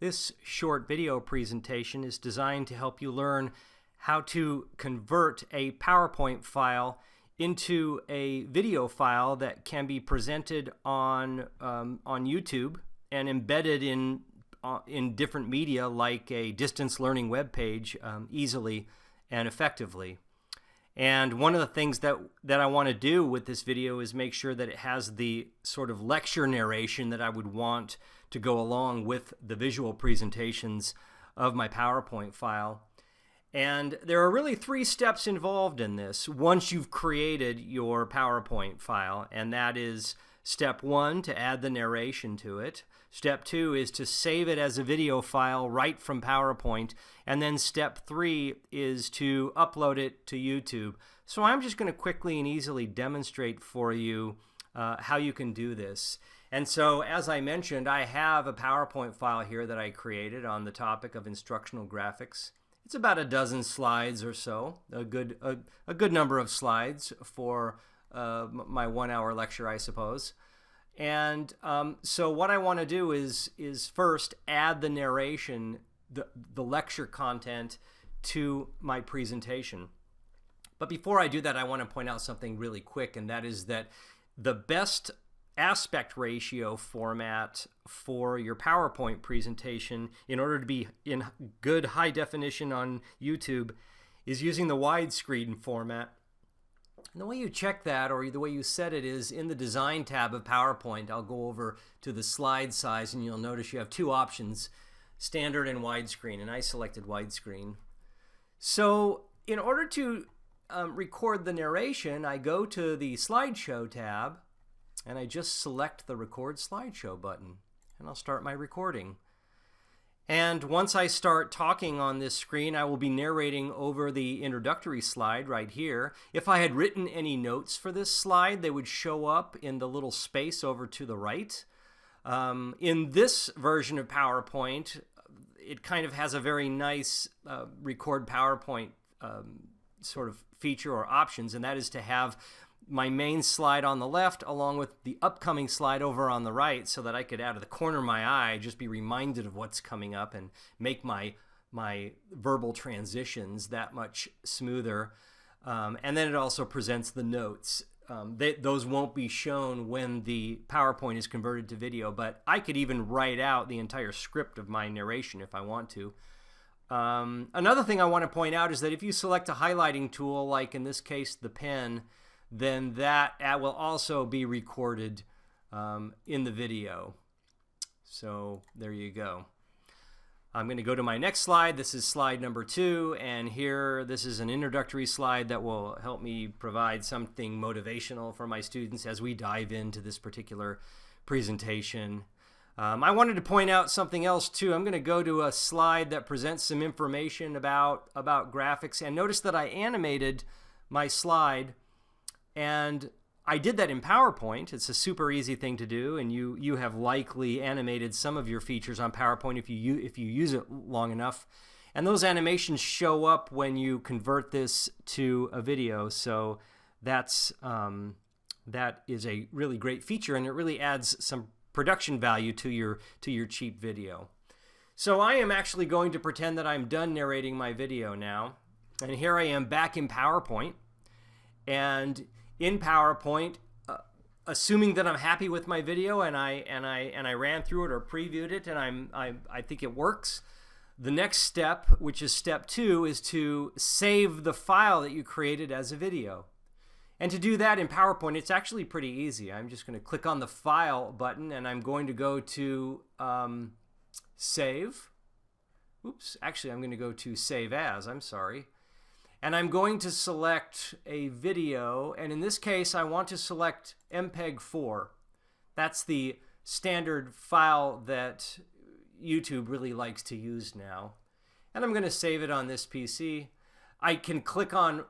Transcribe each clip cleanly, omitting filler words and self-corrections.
This short video presentation is designed to help you learn how to convert a PowerPoint file into a video file that can be presented on YouTube and embedded in different media like a distance learning web page easily and effectively. And one of the things that I want to do with this video is make sure that it has the sort of lecture narration that I would want to go along with the visual presentations of my PowerPoint file. And there are really 3 steps involved in this once you've created your PowerPoint file, and that is step 1, to add the narration to it. Step 2 is to save it as a video file right from PowerPoint, and then step 3 is to upload it to YouTube. So I'm just going to quickly and easily demonstrate for you how you can do this. And so, as I mentioned, I have a PowerPoint file here that I created on the topic of instructional graphics. It's about a dozen slides or so, a good number of slides for my 1-hour lecture, I suppose. And so what I want to do is first add the narration, the lecture content, to my presentation. But before I do that, I want to point out something really quick, and that is that the best aspect ratio format for your PowerPoint presentation in order to be in good high definition on YouTube is using the widescreen format. And the way you check that, or the way you set it, is in the Design tab of PowerPoint. I'll go over to the slide size and you'll notice you have 2 options, standard and widescreen, and I selected widescreen. So in order to record the narration, I go to the Slideshow tab and I just select the Record Slideshow button, and I'll start my recording. And once I start talking on this screen, I will be narrating over the introductory slide right here. If I had written any notes for this slide, they would show up in the little space over to the right. In this version of PowerPoint, it kind of has a very nice record PowerPoint sort of feature or options, and that is to have my main slide on the left along with the upcoming slide over on the right, so that I could, out of the corner of my eye, just be reminded of what's coming up and make my verbal transitions that much smoother. And then it also presents the notes. Those won't be shown when the PowerPoint is converted to video, but I could even write out the entire script of my narration if I want to. Another thing I want to point out is that if you select a highlighting tool, like in this case the pen, then that will also be recorded in the video. So there you go. I'm going to go to my next slide. This is slide number 2, and here this is an introductory slide that will help me provide something motivational for my students as we dive into this particular presentation. I wanted to point out something else too. I'm going to go to a slide that presents some information about graphics, and notice that I animated my slide. And I did that in PowerPoint. It's a super easy thing to do, and you have likely animated some of your features on PowerPoint if you use it long enough. And those animations show up when you convert this to a video. So that is a really great feature, and it really adds some production value to your cheap video. So I am actually going to pretend that I'm done narrating my video now, and here I am back in PowerPoint. And in PowerPoint, assuming that I'm happy with my video and I ran through it or previewed it and I think it works, the next step, which is step 2, is to save the file that you created as a video. And to do that in PowerPoint, it's actually pretty easy. I'm just going to click on the File button, and I'm going to go to Save. Oops, actually I'm going to go to Save As, I'm sorry. And I'm going to select a video, and in this case I want to select MPEG-4. That's the standard file that YouTube really likes to use now. And I'm going to save it on this PC. I can click on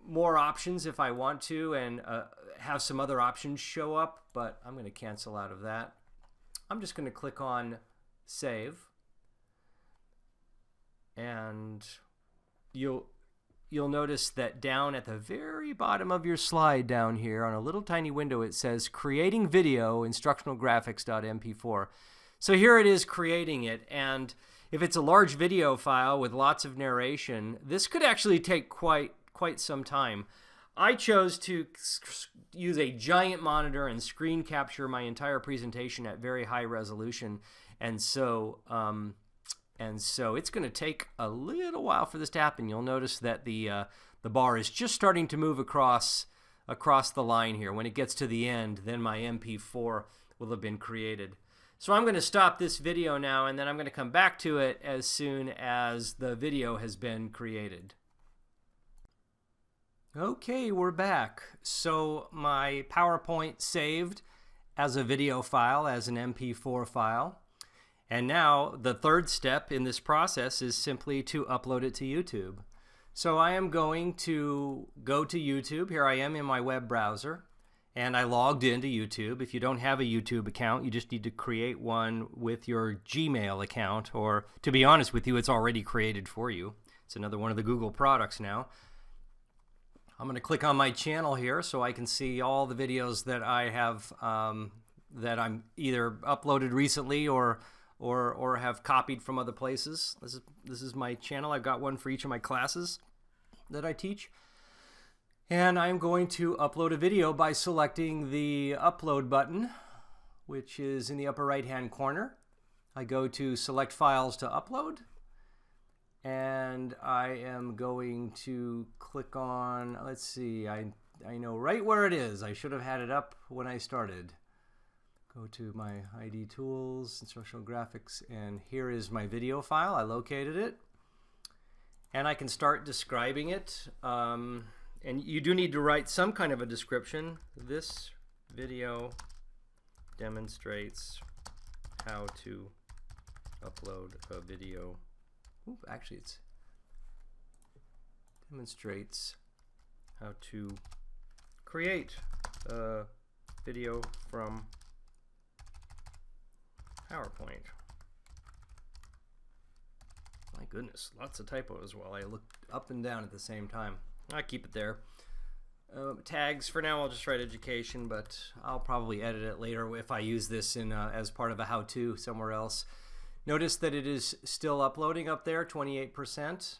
more options if I want to, and have some other options show up, but I'm going to cancel out of that. I'm just going to click on Save, and you'll notice that down at the very bottom of your slide down here on a little tiny window it says Creating Video Instructional Graphics.mp4. So here it is creating it, and if it's a large video file with lots of narration, this could actually take quite some time. I chose to use a giant monitor and screen capture my entire presentation at very high resolution, and so it's going to take a little while for this to happen. You'll notice that the bar is just starting to move across the line here. When it gets to the end, then my MP4 will have been created. So I'm going to stop this video now, and then I'm going to come back to it as soon as the video has been created. Okay, we're back. So my PowerPoint saved as a video file, as an MP4 file. And now the third step in this process is simply to upload it to YouTube. So I am going to go to YouTube. Here I am in my web browser, and I logged into YouTube. If you don't have a YouTube account, you just need to create one with your Gmail account, or to be honest with you, it's already created for you. It's another one of the Google products now. I'm going to click on my channel here so I can see all the videos that I have that I'm either uploaded recently or have copied from other places. This is my channel. I've got one for each of my classes that I teach. And I'm going to upload a video by selecting the upload button, which is in the upper right hand corner. I go to select files to upload, and I am going to click on, let's see, I know right where it is. I should have had it up when I started. Go to my ID tools, instructional graphics, and here is my video file. I located it, and I can start describing it. And you do need to write some kind of a description. This video demonstrates how to upload a video. Ooh, actually, it demonstrates how to create a video from PowerPoint. My goodness, lots of typos while I look up and down at the same time. I keep it there. Tags, for now I'll just write education, but I'll probably edit it later if I use this in as part of a how-to somewhere else. Notice that it is still uploading up there, 28%.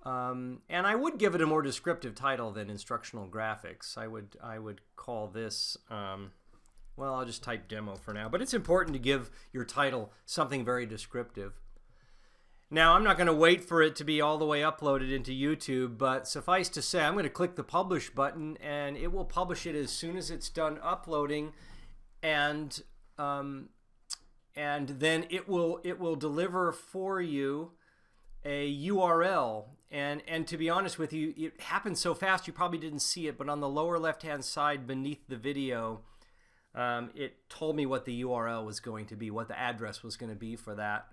And I would give it a more descriptive title than instructional graphics. I would call this, well, I'll just type demo for now. But it's important to give your title something very descriptive. Now, I'm not going to wait for it to be all the way uploaded into YouTube, but suffice to say, I'm going to click the publish button, and it will publish it as soon as it's done uploading, and then it will deliver for you a URL. And to be honest with you, it happened so fast you probably didn't see it, but on the lower left-hand side beneath the video, it told me what the URL was going to be, what the address was going to be for that.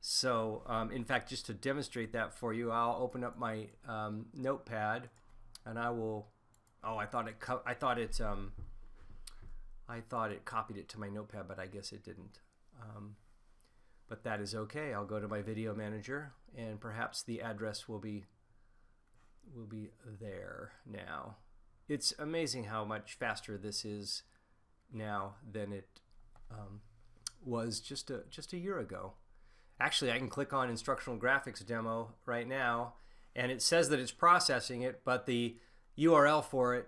So, in fact, just to demonstrate that for you, I'll open up my notepad, and I will. Oh, I thought it copied it to my notepad, but I guess it didn't. But that is okay. I'll go to my video manager, and perhaps the address will be there now. It's amazing how much faster this is now than it was just a year ago. Actually, I can click on Instructional Graphics Demo right now, and it says that it's processing it, but the URL for it,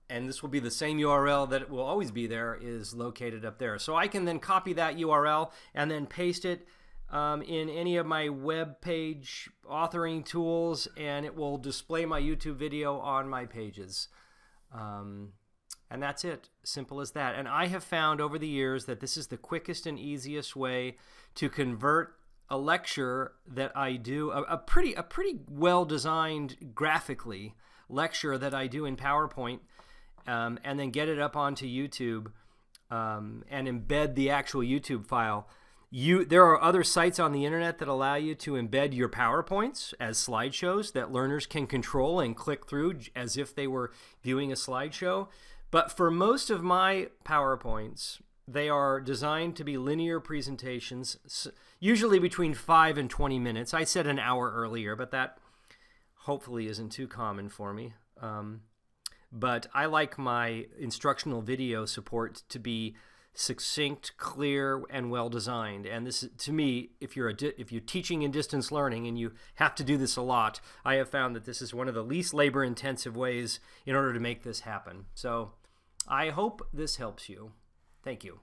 and this will be the same URL that will always be there, is located up there. So I can then copy that URL and then paste it in any of my web page authoring tools, and it will display my YouTube video on my pages. And that's it. Simple as that. And I have found over the years that this is the quickest and easiest way to convert a lecture that I do, a pretty well-designed graphically lecture that I do in PowerPoint, and then get it up onto YouTube and embed the actual YouTube file. There are other sites on the internet that allow you to embed your PowerPoints as slideshows that learners can control and click through as if they were viewing a slideshow. But for most of my PowerPoints, they are designed to be linear presentations, usually between 5 and 20 minutes. I said an hour earlier, but that hopefully isn't too common for me. But I like my instructional video support to be succinct, clear, and well designed. And this, to me, if you're teaching in distance learning and you have to do this a lot, I have found that this is one of the least labor-intensive ways in order to make this happen. So I hope this helps you. Thank you.